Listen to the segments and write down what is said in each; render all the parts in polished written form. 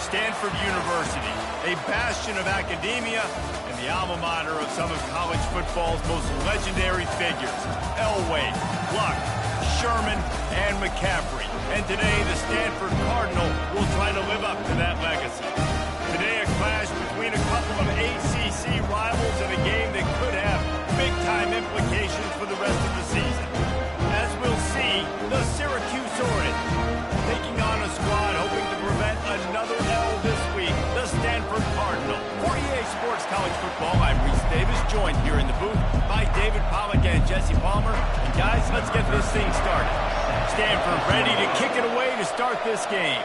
Stanford University, a bastion of academia and the alma mater of some of college football's most legendary figures, Elway, Luck, Sherman, and McCaffrey. And today, the Stanford Cardinal will try to live up to that legacy. Today, a clash between a couple of ACC rivals in a game that could have big-time implications for the rest of the season. As we'll see, the Syracuse Orange taking on a squad hoping to prevent another L this week, the Stanford Cardinal. For EA Sports College Football, I'm Reese Davis, joined here in the booth by David Pollack and Jesse Palmer. And guys, let's get this thing started. Stanford ready to kick it away to start this game.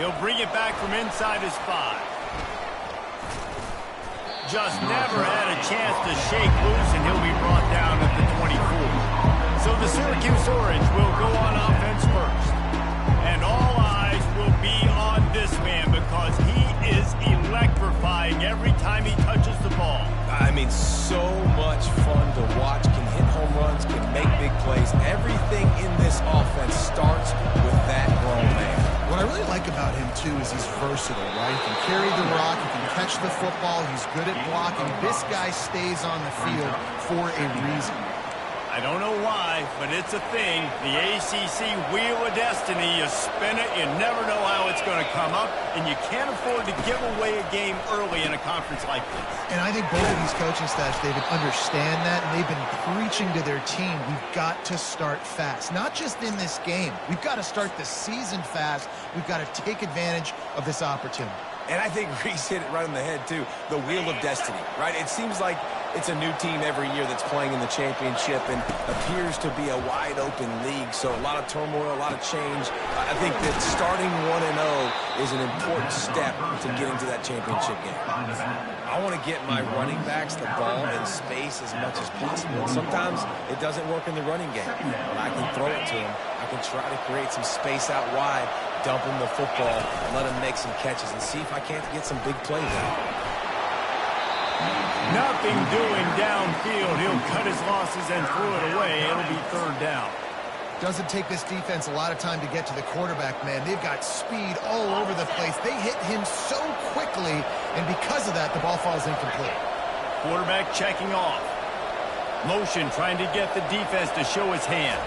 He'll bring it back from inside his 5. Just never had a chance to shake loose, and he'll be brought down at the 24. So the Syracuse Orange will go on offense first. And all eyes will be on this man because he is electrifying every time he touches the ball. I mean, so much fun to watch. Can hit home runs, can make big plays. Everything in this offense starts with that grown man. What I really like about him, too, is he's versatile, right? He can carry the rock, he can catch the football, he's good at blocking. This guy stays on the field for a reason. I don't know why, but it's a thing. The ACC Wheel of Destiny, you spin it, you never know how it's going to come up, and you can't afford to give away a game early in a conference like this. And I think both of these coaching staffs, David, understand that, and they've been preaching to their team, we've got to start fast. Not just in this game. We've got to start the season fast. We've got to take advantage of this opportunity. And I think Reese hit it right on the head, too. The Wheel of Destiny, right? It seems like it's a new team every year that's playing in the championship and appears to be a wide-open league. So a lot of turmoil, a lot of change. I think that starting 1-0 is an important step to getting to that championship game. I want to get my running backs the ball in space as much as possible. And sometimes it doesn't work in the running game, but I can throw it to them. I can try to create some space out wide, dump him the football, let him make some catches, and see if I can't get some big plays out. Nothing doing downfield. He'll cut his losses and throw it away. It'll be third down. Doesn't take this defense a lot of time to get to the quarterback, man. They've got speed all over the place. They hit him so quickly, and because of that, the ball falls incomplete. Quarterback checking off. Motion trying to get the defense to show his hand.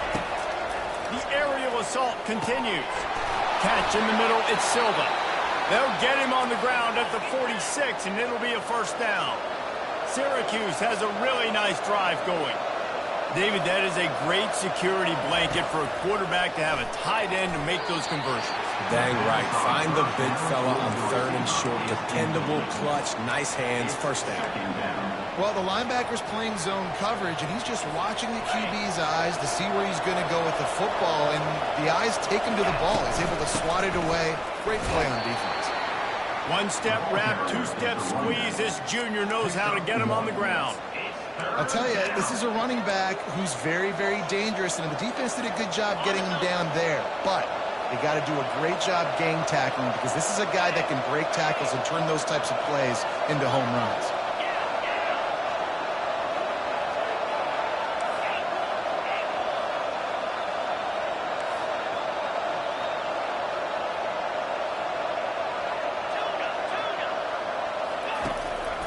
The aerial assault continues. Catch in the middle, it's Silva. They'll get him on the ground at the 46, and it'll be a first down. Syracuse has a really nice drive going. David, that is a great security blanket for a quarterback to have a tight end to make those conversions. Dang right. Find the big fella on 3rd and short. Dependable, clutch, nice hands, first down. Well, the linebacker's playing zone coverage, and he's just watching the QB's eyes to see where he's going to go with the football, and the eyes take him to the ball. He's able to swat it away. Great play on defense. One-step wrap, two-step squeeze. This junior knows how to get him on the ground. I'll tell you, this is a running back who's very, very dangerous, and the defense did a good job getting him down there. But they got to do a great job gang tackling because this is a guy that can break tackles and turn those types of plays into home runs.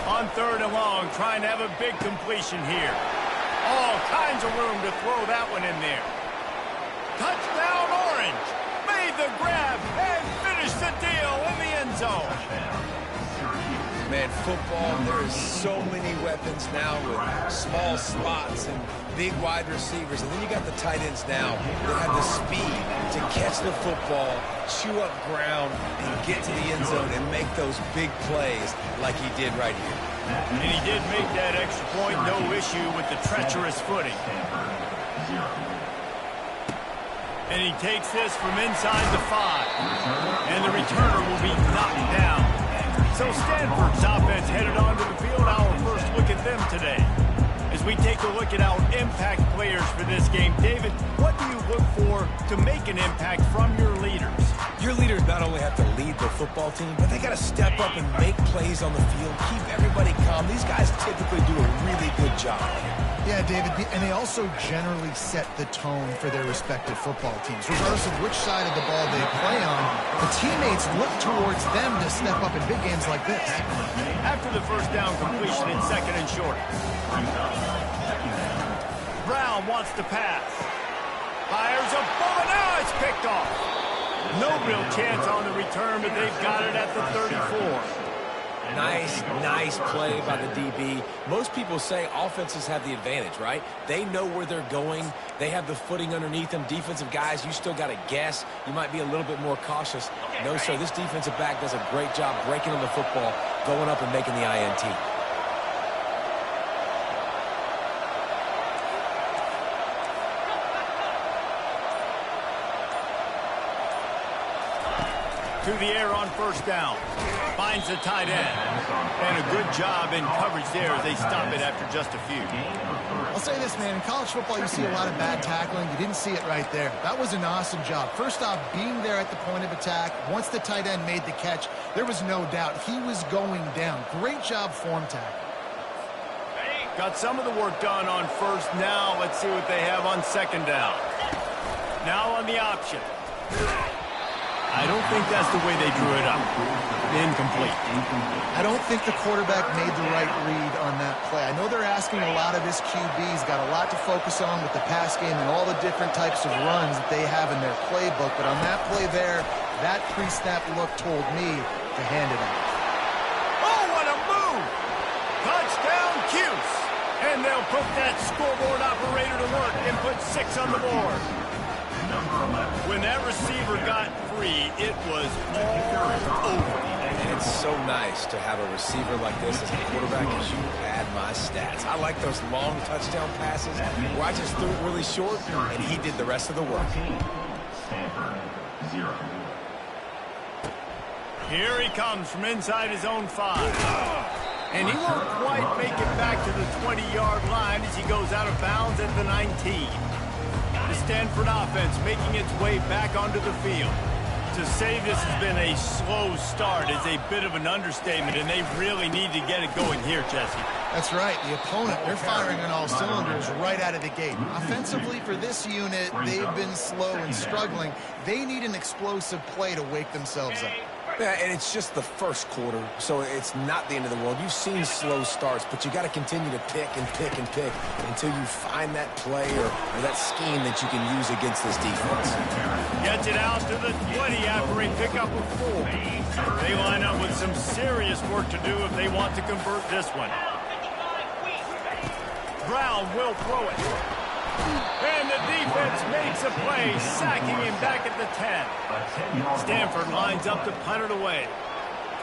On 3rd and long, trying to have a big completion here. All kinds of room to throw that one in there. Touchdown Orange! Made the grab and finished the deal in the end zone. Man, football, there is so many weapons now with small spots and big wide receivers. And then you got the tight ends now that have the speed to catch the football, chew up ground, and get to the end zone and make those big plays like he did right here. And he did make that extra point, no issue with the treacherous footing. And he takes this from inside the 5. And the returner will be knocked down. So Stanford's offense headed onto the field. Our first look at them today. As we take a look at our impact players for this game, David, what do you look for to make an impact from your leaders? Your leaders not only have to lead the football team, but they got to step up and make plays on the field, keep everybody calm. These guys typically do a really good job. Yeah, David, and they also generally set the tone for their respective football teams. Regardless of which side of the ball they play on, the teammates look towards them to step up in big games like this. After the first down completion, it's second and short. Brown wants to pass. Fires a ball, now it's picked off. No real chance on the return, but they've got it at the 34. Nice play by the DB. Most people say offenses have the advantage, right? They know where they're going. They have the footing underneath them. Defensive guys, you still got to guess. You might be a little bit more cautious. No, sir, this defensive back does a great job breaking on the football, going up and making the INT. To the air on first down. Finds the tight end. And a good job in coverage there as they stop it after just a few. I'll say this, man. In college football, you see a lot of bad tackling. You didn't see it right there. That was an awesome job. First off, being there at the point of attack. Once the tight end made the catch, there was no doubt he was going down. Great job form tackle. Got some of the work done on first. Now let's see what they have on second down. Now on the option. I don't think that's the way they drew it up. Incomplete. I don't think the quarterback made the right read on that play. I know they're asking a lot of his QBs, got a lot to focus on with the pass game and all the different types of runs that they have in their playbook. But on that play there, that pre-snap look told me to hand it off. Oh, what a move! Touchdown, Cuse! And they'll put that scoreboard operator to work and put 6 on the board. When that receiver got free, it was all over. And it's so nice to have a receiver like this as a quarterback because you pad my stats. I like those long touchdown passes where I just threw it really short and he did the rest of the work. Stanford, 0. Here he comes from inside his own 5. And he won't quite make it back to the 20-yard line as he goes out of bounds at the 19. The Stanford offense making its way back onto the field. To say this has been a slow start is a bit of an understatement, and they really need to get it going here, Jesse. That's right. The opponent, they're firing on all cylinders right out of the gate. Offensively, for this unit, they've been slow and struggling. They need an explosive play to wake themselves up. Yeah, and it's just the first quarter, so it's not the end of the world. You've seen slow starts, but you got to continue to pick and pick and pick until you find that play or that scheme that you can use against this defense. Gets it out to the 20 after a pickup of 4. They line up with some serious work to do if they want to convert this one. Brown will throw it. And the defense makes a play, sacking him back at the 10. Stanford lines up to punt it away.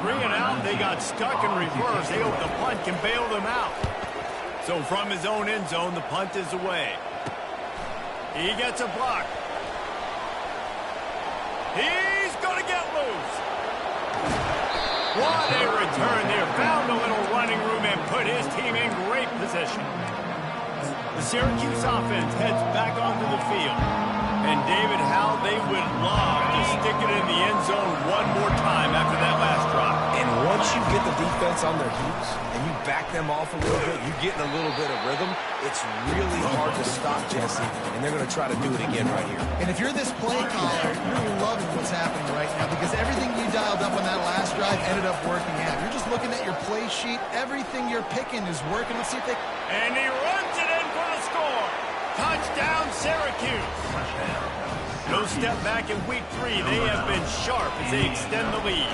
3 and out, they got stuck in reverse. They hope the punt can bail them out. So from his own end zone, the punt is away. He gets a block. He's going to get loose. What a return there. Found a little running room and put his team in great position. The Syracuse offense heads back onto the field. And David, how they would love to stick it in the end zone one more time after that last drive. And once you get the defense on their heels and you back them off a little bit, you get in a little bit of rhythm, it's really hard to stop, Jesse, and they're going to try to do it again right here. And if you're this play caller, you're loving what's happening right now because everything you dialed up on that last drive ended up working out. You're just looking at your play sheet. Everything you're picking is working. Let's see if they... And he runs it in for the score. Touchdown, Syracuse. No step back in week 3. They have been sharp as they extend the lead.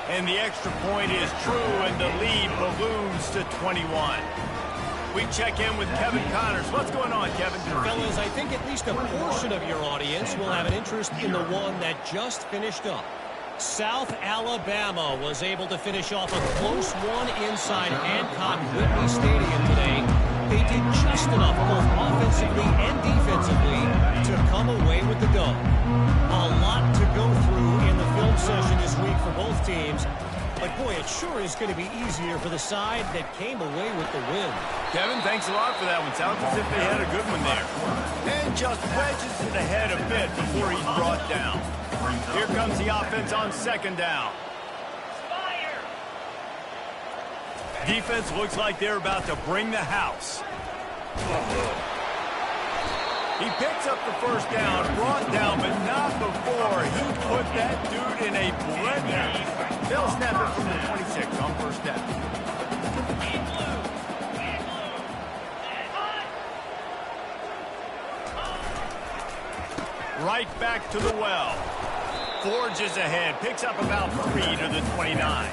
And the extra point is true, and the lead balloons to 21. We check in with Kevin Connors. What's going on, Kevin? Fellas, I think at least a portion of your audience will have an interest in the one that just finished up. South Alabama was able to finish off a close one inside Hancock-Whitney Stadium today. They did just enough both offensively and defensively to come away with the dub. A lot to go through in the film session this week for both teams. But boy, it sure is going to be easier for the side that came away with the win. Kevin, thanks a lot for that one. Sounds as if they had a good one there. And just wedges it ahead a bit before he's brought down. Here comes the offense on second down. Defense looks like they're about to bring the house. He picks up the first down, brought down, but not before he put that dude in a blender. They'll snap it from the 26 on first down. Right back to the well. Forges ahead, picks up about 3 to the 29.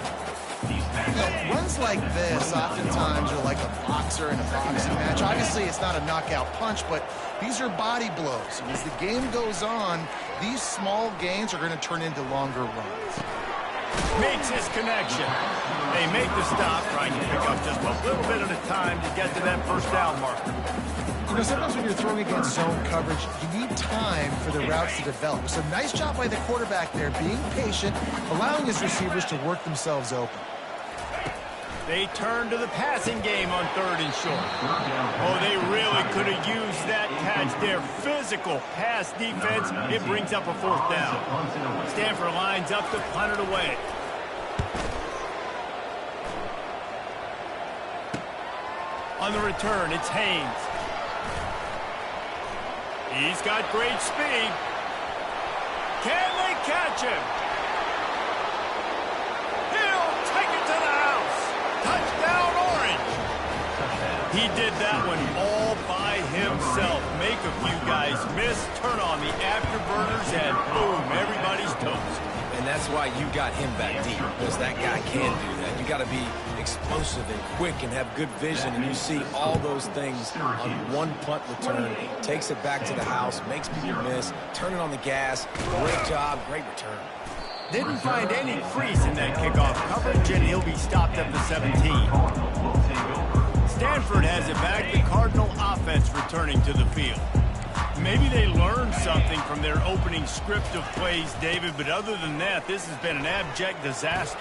Runs like this oftentimes are like a boxer in a boxing match. Obviously, it's not a knockout punch, but these are body blows. And as the game goes on, these small gains are going to turn into longer runs. Makes his connection. They make the stop, trying to pick up just a little bit at a time to get to that first down marker. You know, sometimes when you're throwing against zone coverage, you need time for the routes to develop. So nice job by the quarterback there, being patient, allowing his receivers to work themselves open. They turn to the passing game on 3rd and short. Oh, they really could have used that catch there. Physical pass defense. It brings up a 4th down. Stanford lines up to punt it away. On the return, it's Haynes. He's got great speed. Can they catch him? He'll take it to the house. Touchdown, Orange. He did that one all by himself. Make a few guys miss, turn on the afterburners, and boom, everybody's toast. And that's why you got him back deep, because that guy can do that. You got to be explosive and quick and have good vision, and you see all those things on one punt return. Takes it back to the house, makes people miss, turning on the gas. Great job, great return. Didn't find any crease in that kickoff coverage, and he'll be stopped at the 17. Stanford has it back, the Cardinal offense returning to the field. Maybe they learned something from their opening script of plays, David, but other than that, this has been an abject disaster.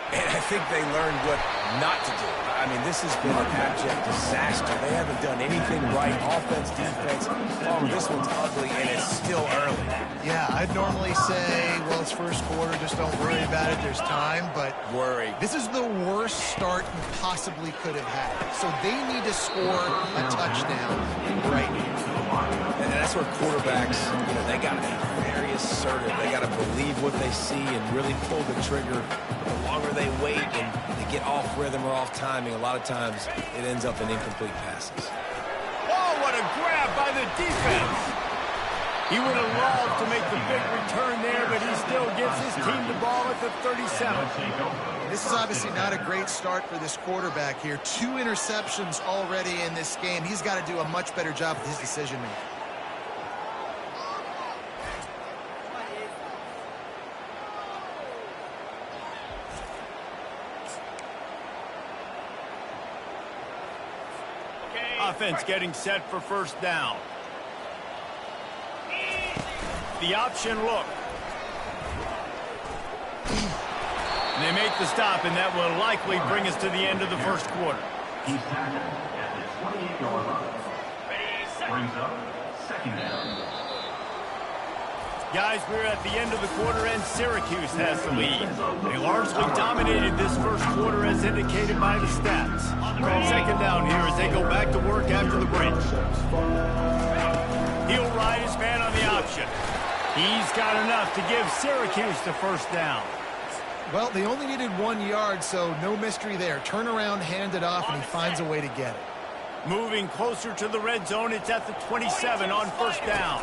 And I think they learned what not to do. I mean, this has been an abject disaster. They haven't done anything right. Offense, defense. Oh, this one's ugly, and it's still early. Yeah, I'd normally say, well, it's first quarter, just don't worry about it. There's time, but worry. This is the worst start you possibly could have had. So they need to score a touchdown right now. And that's where quarterbacks, they got to be very assertive. They got to believe what they see and really pull the trigger. The longer they wait and they get off rhythm or off timing, a lot of times it ends up in incomplete passes. Oh, what a grab by the defense. He would have loved to make the big return there, but he still gives his team the ball at the 37. This is obviously not a great start for this quarterback here. 2 interceptions already in this game. He's got to do a much better job with his decision-making. Offense getting set for first down. The option look. And they make the stop, and that will likely bring us to the end of the first quarter. He's tackled at the 28-yard line. Brings up 2nd down. Guys, we're at the end of the quarter, and Syracuse has the lead. They largely dominated this first quarter as indicated by the stats. 2nd down here as they go back to work after the break. He'll ride his man on the option. He's got enough to give Syracuse the first down. Well, they only needed 1 yard, so no mystery there. Turn around, hand it off, and he finds a way to get it. Moving closer to the red zone, it's at the 27 on first down.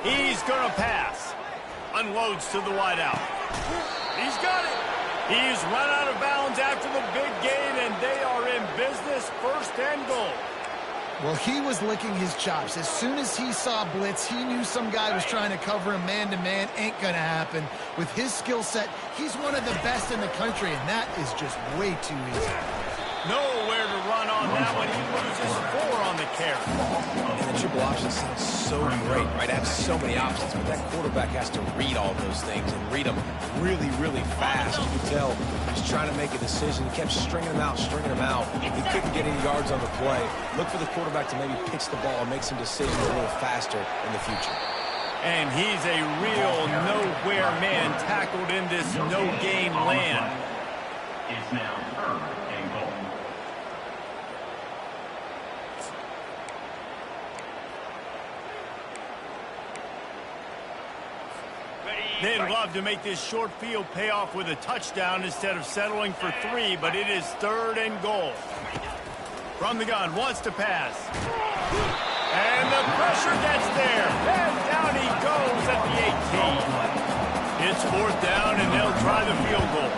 He's going to pass. Unloads to the wideout. He's got it. He's run out of bounds after the big gain, and they are in business, 1st and goal. Well, he was licking his chops. As soon as he saw blitz, he knew some guy was trying to cover him man-to-man. Ain't going to happen. With his skill set, he's one of the best in the country, and that is just way too easy. Nowhere to run on that one. He loses 4 on the carry. And the triple option sounds so great, right? I have so many options, but that quarterback has to read all those things and read them really, really fast. You can tell he's trying to make a decision. He kept stringing them out, He couldn't get any yards on the play. Look for the quarterback to maybe pitch the ball and make some decisions a little faster in the future. And he's a real nowhere man tackled in this no-gain land. It's now 3rd and goal. They'd love to make this short field pay off with a touchdown instead of settling for 3, but it is 3rd and goal. From the gun, wants to pass. And the pressure gets there. And down he goes at the 18. It's 4th down, and they'll try the field goal.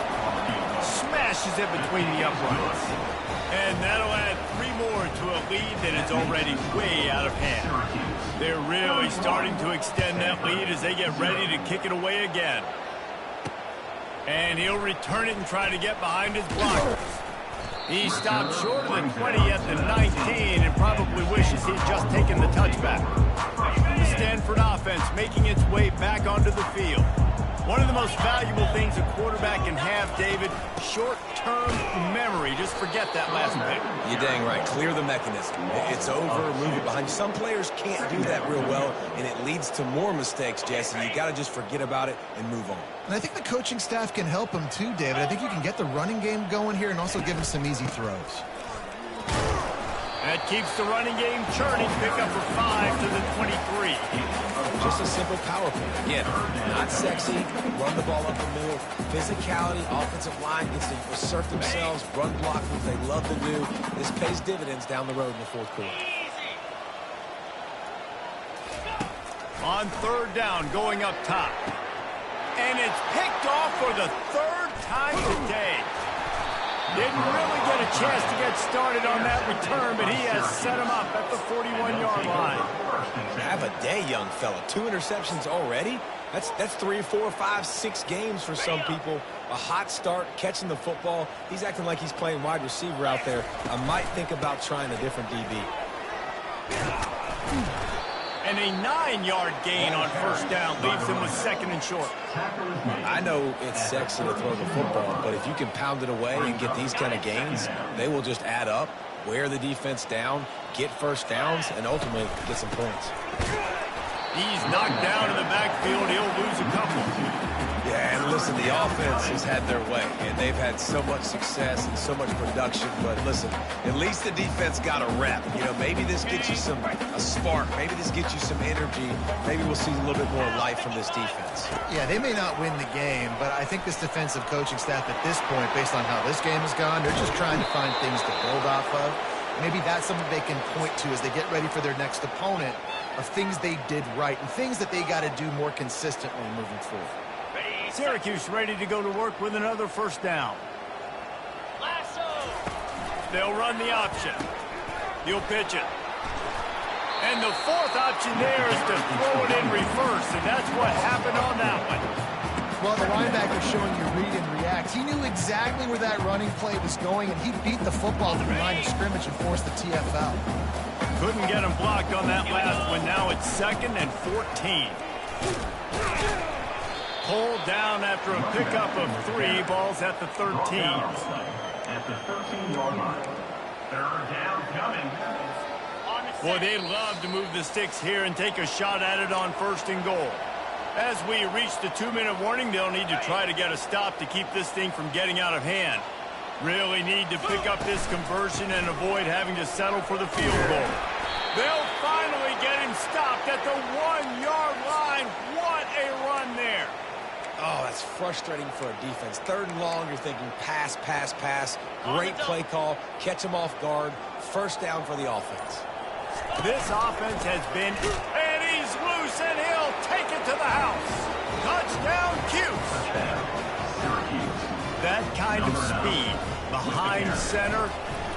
Smashes it between the uprights. And that'll add 3 more to a lead that is already way out of hand. They're really starting to extend that lead as they get ready to kick it away again. And he'll return it and try to get behind his blockers. He stopped short of the 20 at the 19 and probably wishes he'd just taken the touchback. The Stanford offense making its way back onto the field. One of the most valuable things a quarterback can have, David, short-term memory. Just forget that last pick. You're dang right. Clear the mechanism. It's over, move it behind you. Some players can't do that real well, and it leads to more mistakes, Jesse. You got to just forget about it and move on. And I think the coaching staff can help him too, David. I think you can get the running game going here and also give him some easy throws. That keeps the running game churning. Pick up for 5 to the 23. Just a simple power play. Again, not sexy. Run the ball up the middle. Physicality, offensive line gets to assert themselves, run block, what they love to do. This pays dividends down the road in the 4th quarter. On 3rd down, going up top. And it's picked off for the 3rd time today. Didn't really get a chance to get started on that return, but he has set him up at the 41-yard line. Have a day, young fella. 2 interceptions already? That's 3, 4, 5, 6 games for some people. A hot start, catching the football. He's acting like he's playing wide receiver out there. I might think about trying a different DB. And a 9-yard gain on 1st down leaves him with 2nd and short. I know it's sexy to throw the football, but if you can pound it away and get these kind of gains, they will just add up, wear the defense down, get 1st downs, and ultimately get some points. He's knocked down in the backfield. He'll lose a couple. Yeah, and listen, the offense has had their way, and they've had so much success and so much production. But listen, at least the defense got a rep. You know, maybe this gets you a spark. Maybe this gets you some energy. Maybe we'll see a little bit more life from this defense. Yeah, they may not win the game, but I think this defensive coaching staff at this point, based on how this game has gone, they're just trying to find things to build off of. Maybe that's something they can point to as they get ready for their next opponent, of things they did right and things that they got to do more consistently moving forward. Syracuse ready to go to work with another 1st down. They'll run the option. He'll pitch it. And the 4th option there is to throw it in reverse, and that's what happened on that one. Well, the linebacker showing you read and react. He knew exactly where that running play was going, and he beat the football to the line of scrimmage and forced the TFL. Couldn't get him blocked on that last one. Now it's 2nd and 14. Pulled down after a pickup of 3. Ball's at the 13. At the 13-yard line. 3rd down coming. Boy, they'd love to move the sticks here and take a shot at it on 1st and goal. As we reach the 2-minute warning, they'll need to try to get a stop to keep this thing from getting out of hand. Really need to pick up this conversion and avoid having to settle for the field goal. They'll finally get him stopped at the 1-yard line. What a run there. Oh, that's frustrating for a defense. 3rd and long, you're thinking pass, pass, pass. Great play call. Catch him off guard. 1st down for the offense. This offense has been, and he's loose, and he'll take it to the house. Touchdown, Cuse. That kind of speed behind center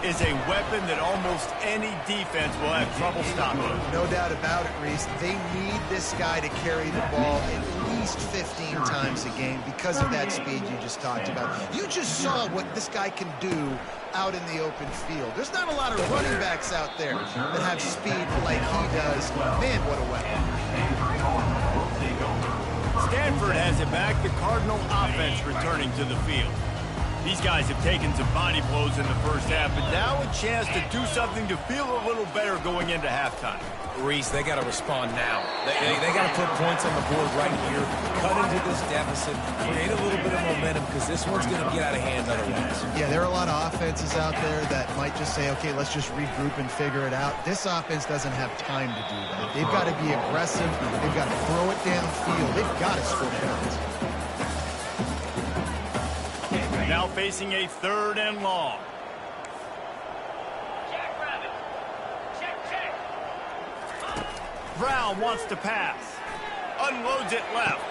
is a weapon that almost any defense will have trouble stopping. No doubt about it, Reese. They need this guy to carry the ball at least 15 times a game because of that speed you just talked about. You just saw what this guy can do out in the open field. There's not a lot of running backs out there that have speed like he does. Man, what a weapon. Stanford has it back. The Cardinal offense returning to the field. These guys have taken some body blows in the first half, but now a chance to do something to feel a little better going into halftime. Reese, they got to respond now. They got to put points on the board right here, cut into this deficit, create a little bit of momentum, because this one's going to get out of hand otherwise. Yeah, there are a lot of offenses out there that might just say, okay, let's just regroup and figure it out. This offense doesn't have time to do that. They've got to be aggressive. They've got to throw it downfield. They've got to score points. Now facing a 3rd and long. Brown wants to pass. Unloads it left.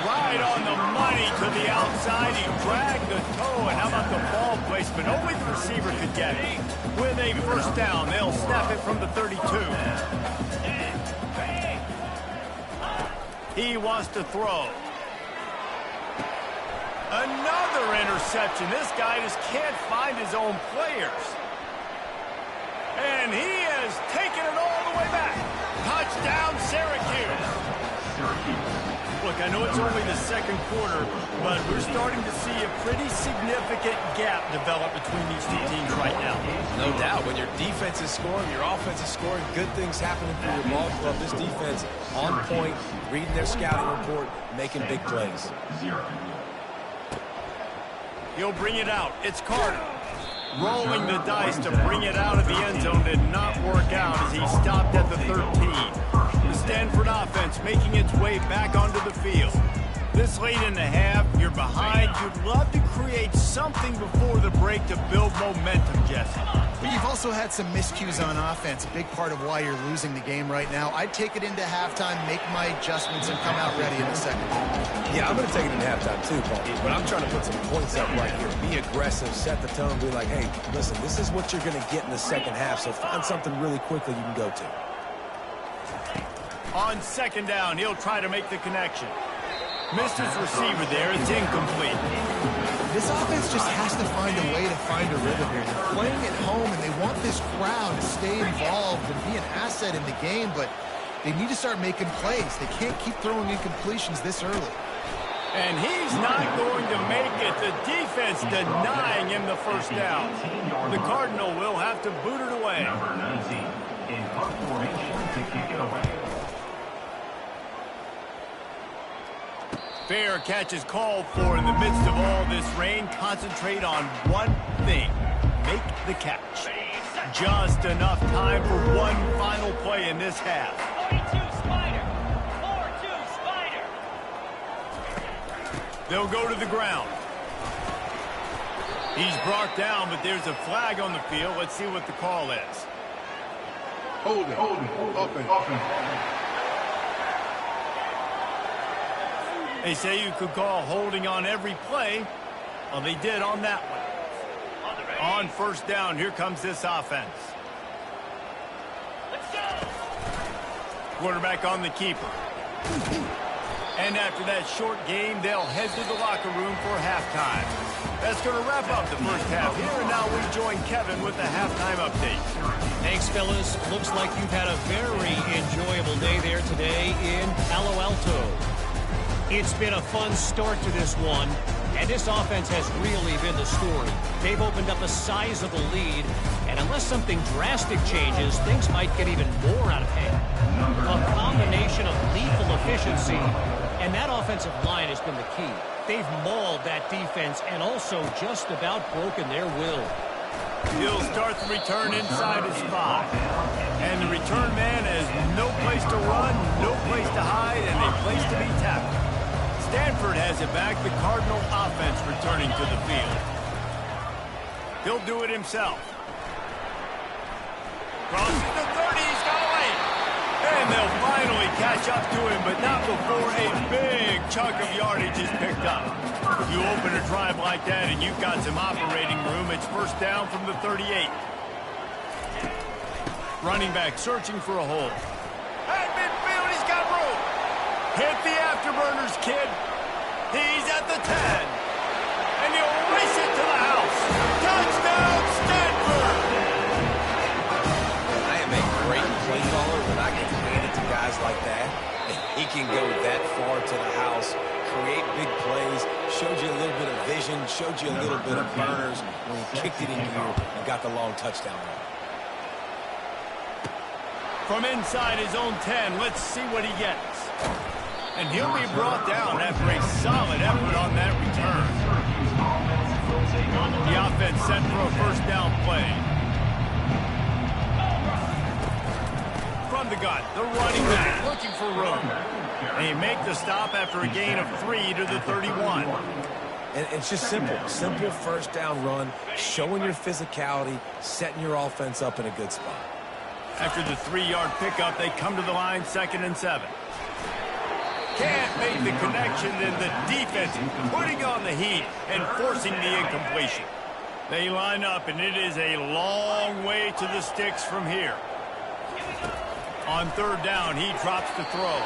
Right on the money to the outside. He dragged the toe. And how about the ball placement? Only the receiver could get it. With a 1st down, they'll snap it from the 32. He wants to throw. Another interception. This guy just can't find his own players. And he has taken it all the way back. Touchdown, Syracuse. Look, I know it's only the 2nd quarter, but we're starting to see a pretty significant gap develop between these two teams right now. No doubt. When your defense is scoring, your offense is scoring, good things happening for your ball club. This defense on point, reading their scouting report, making big plays. He'll bring it out. It's Carter. Rolling the dice to bring it out of the end zone did not work out as he stopped at the 13. The Stanford offense making its way back onto the field. This late in the half, you're behind. You'd love to create something before the break to build momentum, Jesse. But you've also had some miscues on offense, a big part of why you're losing the game right now. I'd take it into halftime, make my adjustments, and come out ready in the 2nd. Yeah, I'm going to take it in halftime too, Paul. But I'm trying to put some points up right here. Be aggressive, set the tone, be like, hey, listen, this is what you're going to get in the 2nd half, so find something really quickly you can go to. On 2nd down, he'll try to make the connection. Missed his receiver there. It's incomplete. This offense just has to find a way to find a rhythm here. They're playing at home, and they want this crowd to stay involved and be an asset in the game, but they need to start making plays. They can't keep throwing incompletions this early. And he's not going to make it. The defense denying him the 1st down. The Cardinal will have to boot it away. Number 19 in punt formation to kick it away. Fair catch is called for in the midst of all this rain. Concentrate on one thing. Make the catch. Just enough time for one final play in this half. 42 Spider. 4-2 Spider. They'll go to the ground. He's brought down, but there's a flag on the field. Let's see what the call is. Hold it. Open. They say you could call holding on every play. Well, they did on that one. On 1st down, here comes this offense. Let's go. Quarterback on the keeper. And after that short game, they'll head to the locker room for halftime. That's going to wrap up the 1st half here, and now we join Kevin with the halftime update. Thanks, fellas. Looks like you've had a very enjoyable day there today in Palo Alto. It's been a fun start to this one, and this offense has really been the story. They've opened up a sizable lead, and unless something drastic changes, things might get even more out of hand. A combination of lethal efficiency, and that offensive line has been the key. They've mauled that defense and also just about broken their will. He'll start the return inside his spot. And the return man has no place to run, no place to hide, and a place to be tackled. Stanford has it back, the Cardinal offense returning to the field. He'll do it himself. Crosses the 30, he's got away. And they'll finally catch up to him, but not before a big chunk of yardage is picked up. If you open a drive like that and you've got some operating room, it's 1st down from the 38. Running back searching for a hole. At midfield, he's got room. Hit the afterburners, kid. He's at the 10. And he'll race it to the house. Touchdown, Stanford! I am a great play caller when I can hand it to guys like that. And he can go that far to the house, create big plays, showed you a little bit of vision, showed you a little bit of burners when he kicked it in gear and got the long touchdown run. From inside his own 10, let's see what he gets. And he'll be brought down after a solid effort on that return. The offense set for a first down play. From the gun, the running back looking for room. And he make the stop after a gain of 3 to the 31. And it's just simple. Simple first down run, showing your physicality, setting your offense up in a good spot. After the 3-yard pickup, they come to the line 2nd and 7. Can't make the connection, and the defense putting on the heat and forcing the incompletion. They line up, and it is a long way to the sticks from here. On 3rd down, he drops the throw.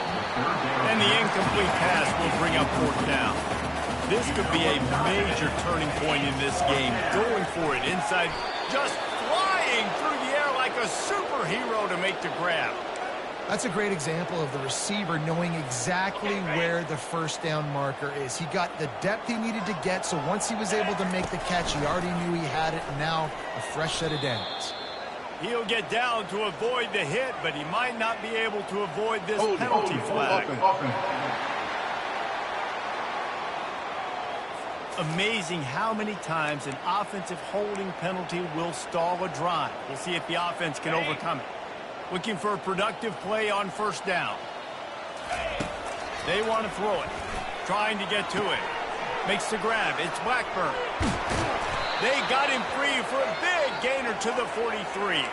And the incomplete pass will bring up 4th down. This could be a major turning point in this game. Going for it inside, just flying through the air like a superhero to make the grab. That's a great example of the receiver knowing exactly where the first down marker is. He got the depth he needed to get, so once he was able to make the catch, he already knew he had it, and now a fresh set of downs. He'll get down to avoid the hit, but he might not be able to avoid this penalty flag. Amazing how many times an offensive holding penalty will stall a drive. We'll see if the offense can overcome it. Looking for a productive play on 1st down. They want to throw it. Trying to get to it. Makes the grab. It's Blackburn. They got him free for a big gainer to the 43.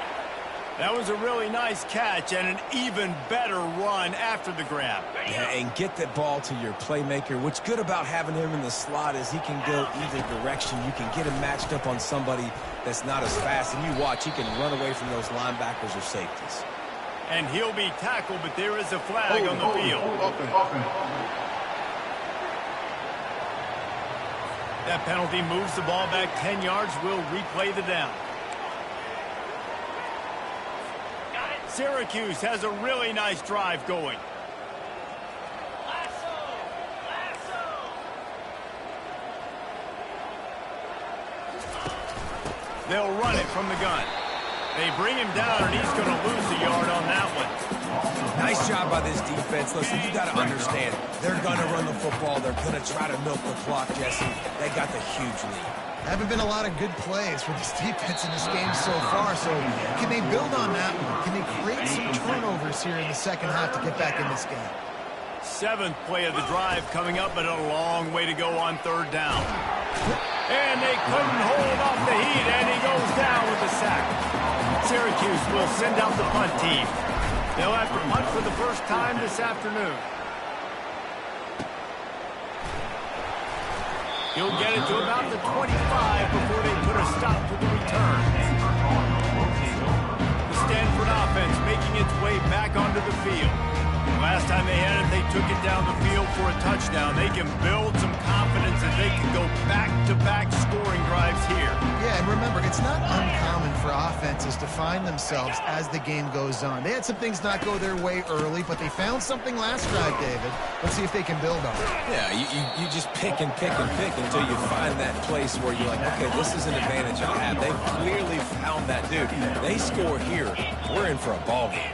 That was a really nice catch and an even better run after the grab. Yeah, and get that ball to your playmaker. What's good about having him in the slot is he can go either direction. You can get him matched up on somebody that's not as fast, and you watch, he can run away from those linebackers or safeties. And he'll be tackled, but there is a flag on the field. That penalty moves the ball back 10 yards. We'll replay the down. Syracuse has a really nice drive going. They'll run it from the gun. They bring him down, and he's going to lose a yard on that one. Nice job by this defense. Listen, you got to understand, they're going to run the football. They're going to try to milk the clock, Jesse. They got the huge lead. Haven't been a lot of good plays for this defense in this game so far, so can they build on that one? Can they create some turnovers here in the second half to get back in this game? 7th play of the drive coming up, but a long way to go on 3rd down. And they couldn't hold off the heat, and he goes down with a sack. Syracuse will send out the punt team. They'll have to punt for the first time this afternoon. He'll get it to about the 25 before they put a stop to the return. The Stanford offense making its way back onto the field. Last time they had it, they took it down the field for a touchdown. They can build some confidence and they can go back-to-back scoring drives here. Yeah, and remember, it's not uncommon for offenses to find themselves as the game goes on. They had some things not go their way early, but they found something last drive, David. Let's see if they can build on it. Yeah, you just pick and pick and pick until you find that place where you're like, okay, this is an advantage I have. They clearly found that dude. They score here, we're in for a ball game.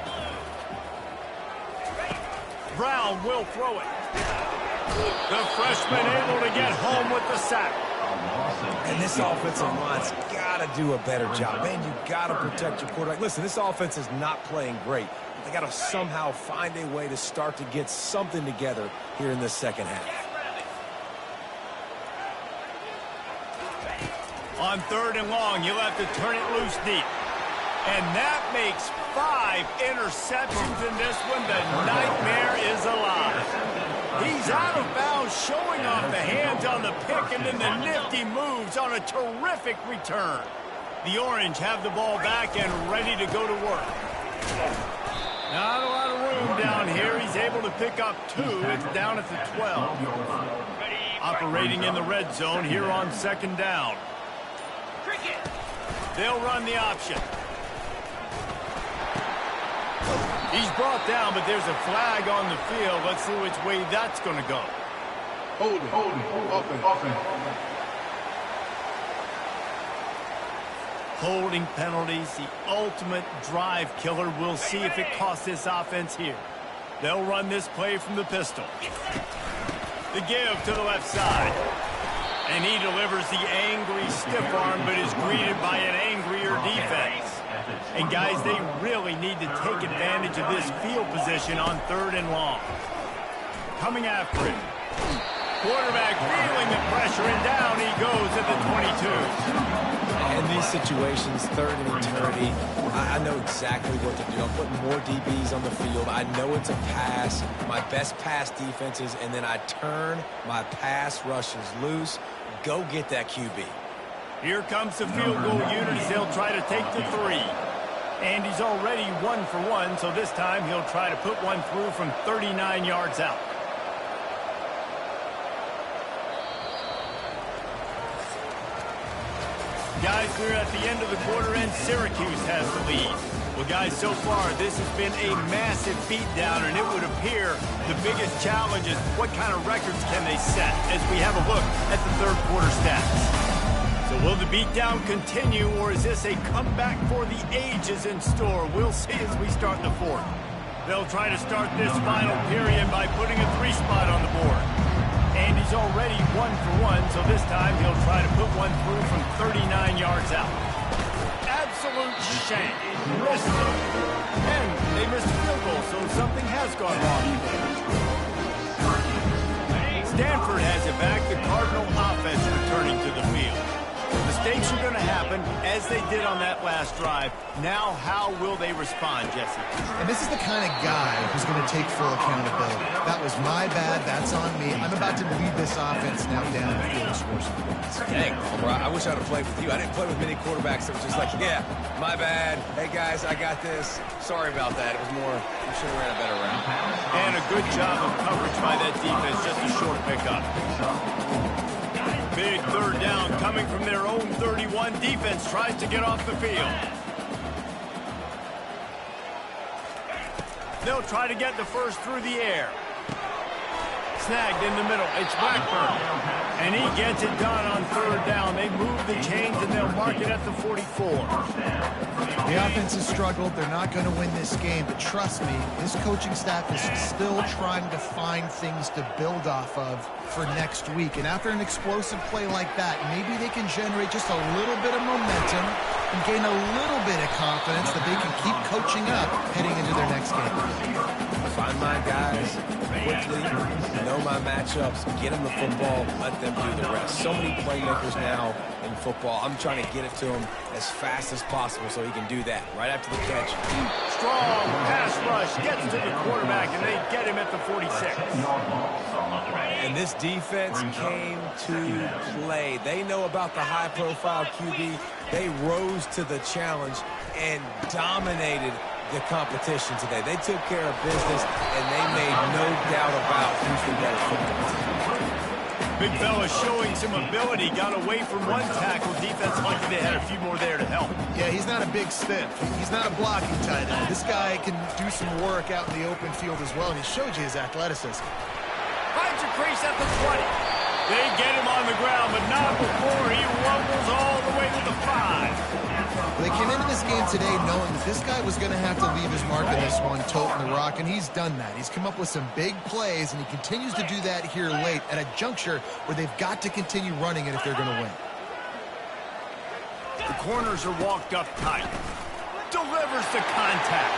Brown will throw it. The freshman able to get home with the sack. And this offensive line's got to do a better job. Man, you got to protect your quarterback. Listen, this offense is not playing great. They got to somehow find a way to start to get something together here in this second half. On 3rd and long, you'll have to turn it loose deep. And that makes 5 interceptions in this one. The nightmare is alive. He's out of bounds, showing off the hands on the pick, and then the nifty moves on a terrific return. The Orange have the ball back and ready to go to work. Not a lot of room down here. He's able to pick up 2. It's down at the 12. Operating in the red zone here on 2nd down. They'll run the option. He's brought down, but there's a flag on the field. Let's see which way that's going to go. Offense. Holding penalties, the ultimate drive killer. We'll see if it costs this offense here. They'll run this play from the pistol. The give to the left side. And he delivers the angry stiff arm, but is greeted by an angrier defense. And guys, they really need to take advantage of this field position on 3rd and long. Coming after it. Quarterback feeling the pressure, and down he goes at the 22. In these situations, 3rd and eternity, I know exactly what to do. I'm putting more DBs on the field. I know it's a pass, my best pass defenses, and then I turn my pass rushes loose. Go get that QB. Here comes the field goal unit as they'll try to take the 3. And he's already 1 for 1, so this time he'll try to put one through from 39 yards out. Guys, we're at the end of the quarter, and Syracuse has the lead. Well, guys, so far, this has been a massive beatdown, and it would appear the biggest challenge is what kind of records can they set as we have a look at the 3rd quarter stats. So will the beatdown continue, or is this a comeback for the ages in store? We'll see as we start the 4th. They'll try to start this final period by putting a 3 spot on the board. And he's already 1 for 1, so this time he'll try to put one through from 39 yards out. Absolute shank. Missed it. And they missed a field goal, so something has gone wrong. Stanford has it back. The Cardinal offense returning to the field. Mistakes are going to happen, as they did on that last drive. Now, how will they respond, Jesse? And this is the kind of guy who's going to take full accountability. That was my bad. That's on me. I'm about to lead this offense now down the field and score some points. Dang, Palmer, I wish I'd have played with you. I didn't play with many quarterbacks that were just like, yeah, my bad. Hey, guys, I got this. Sorry about that. It was more, we should have ran a better route. And a good job of coverage by that defense. Just a short pickup. Big 3rd down coming from their own 31. Defense tries to get off the field. They'll try to get the first through the air. Snagged in the middle. It's Blackburn. And he gets it done on 3rd down. They move the chains, and they'll mark it at the 44. The offense has struggled. They're not going to win this game, but trust me, this coaching staff is still trying to find things to build off of for next week. And after an explosive play like that, maybe they can generate just a little bit of momentum and gain a little bit of confidence that they can keep coaching up heading into their next game. Find my guys quickly, know my matchups, get them the football, let them do the rest. So many playmakers now in football. I'm trying to get it to him as fast as possible so he can do that right after the catch. Strong pass rush gets to the quarterback, and they get him at the 46. And this defense came to play. They know about the high-profile QB. They rose to the challenge and dominated the competition today. They took care of business, and they made no doubt about who's the better football team. Big fella showing some ability. Got away from one tackle. Defense lucky they had a few more there to help. Yeah, he's not a big stiff. He's not a blocking tight end. This guy can do some work out in the open field as well, and he showed you his athleticism. Finds a crease at the 20. They get him on the ground, but not before he rumbles all the way to the 5. They came into this game today knowing that this guy was going to have to leave his mark in this one, toting the rock, and he's done that. He's come up with some big plays, and he continues to do that here late at a juncture where they've got to continue running it if they're going to win. The corners are walked up tight. Delivers the contact.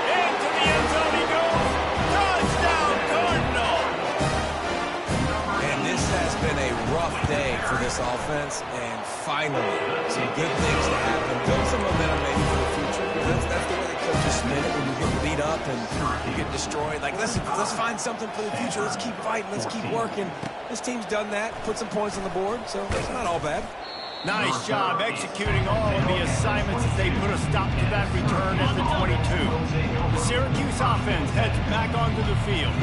Into the end zone he goes. Touchdown, Cardinal! And this has been a rough day for this offense, and finally, some good things to happen. Build some momentum maybe for the future. That's the way the coaches spin it when you get beat up and you get destroyed. Like, let's find something for the future. Let's keep fighting. Let's keep working. This team's done that, put some points on the board, so it's not all bad. Nice job executing all of the assignments as they put a stop to that return at the 22. The Syracuse offense heads back onto the field.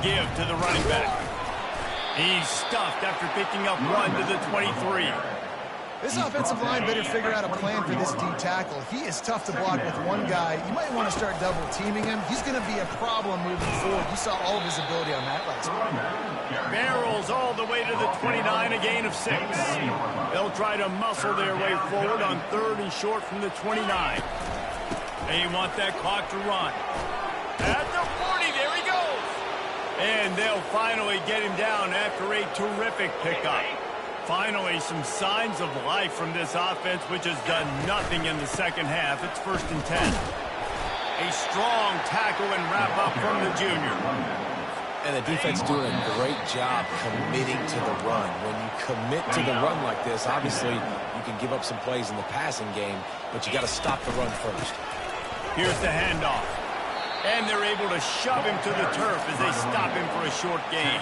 Give to the running back. He's stuffed after picking up one to the 23. This offensive line better figure out a plan for this D tackle. He is tough to block with one guy. You might want to start double teaming him. He's going to be a problem moving forward. You saw all of his ability on that last one. Barrels all the way to the 29, a gain of 6. They'll try to muscle their way forward on 3rd and short from the 29. They want that clock to run. At the 40, there he goes. And they'll finally get him down after a terrific pickup. Finally, some signs of life from this offense, which has done nothing in the second half. It's 1st and 10. A strong tackle and wrap-up from the junior. And the defense doing a great job committing to the run. When you commit to the run like this, obviously you can give up some plays in the passing game, but you got to stop the run first. Here's the handoff. And they're able to shove him to the turf as they stop him for a short gain.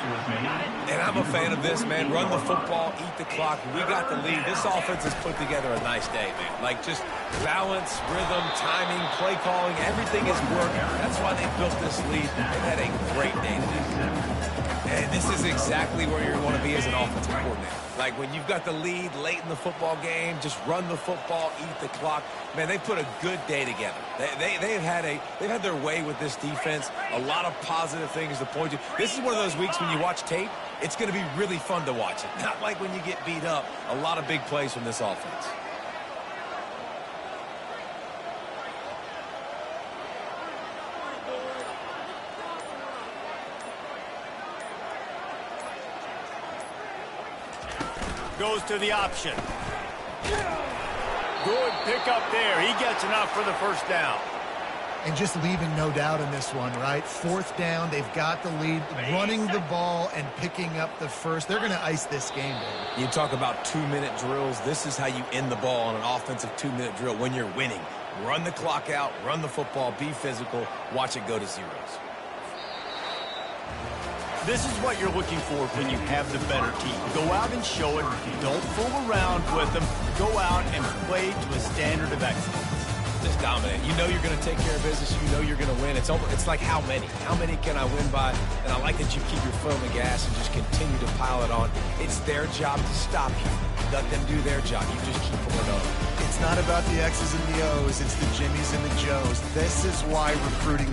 And I'm a fan of this, man. Run the football, eat the clock. We got the lead. This offense has put together a nice day, man. Like, just balance, rhythm, timing, play calling, everything is working. That's why they built this lead. They've had a great day today. And this is exactly where you want to be as an offensive coordinator. Like, when you've got the lead late in the football game, just run the football, eat the clock. Man, they put a good day together. They've had their way with this defense. A lot of positive things to point to. This is one of those weeks when you watch tape, it's going to be really fun to watch it. Not like when you get beat up. A lot of big plays from this offense. Goes to the option. Good pickup there. He gets enough for the 1st down. And just leaving no doubt in this one, right? 4th down, they've got the lead, running the ball and picking up the 1st. They're going to ice this game, man. You talk about 2-minute drills. This is how you end the ball on an offensive 2-minute drill when you're winning. Run the clock out, run the football, be physical, watch it go to zeros. This is what you're looking for when you have the better team. Go out and show it. Don't fool around with them. Go out and play to a standard of excellence. Just dominate. You know you're going to take care of business. You know you're going to win. It's like how many? How many can I win by? And I like that you keep your foot on the gas and just continue to pile it on. It's their job to stop you. Let them do their job. You just keep pulling on. It's not about the X's and the O's. It's the Jimmies and the Joes. This is why recruiting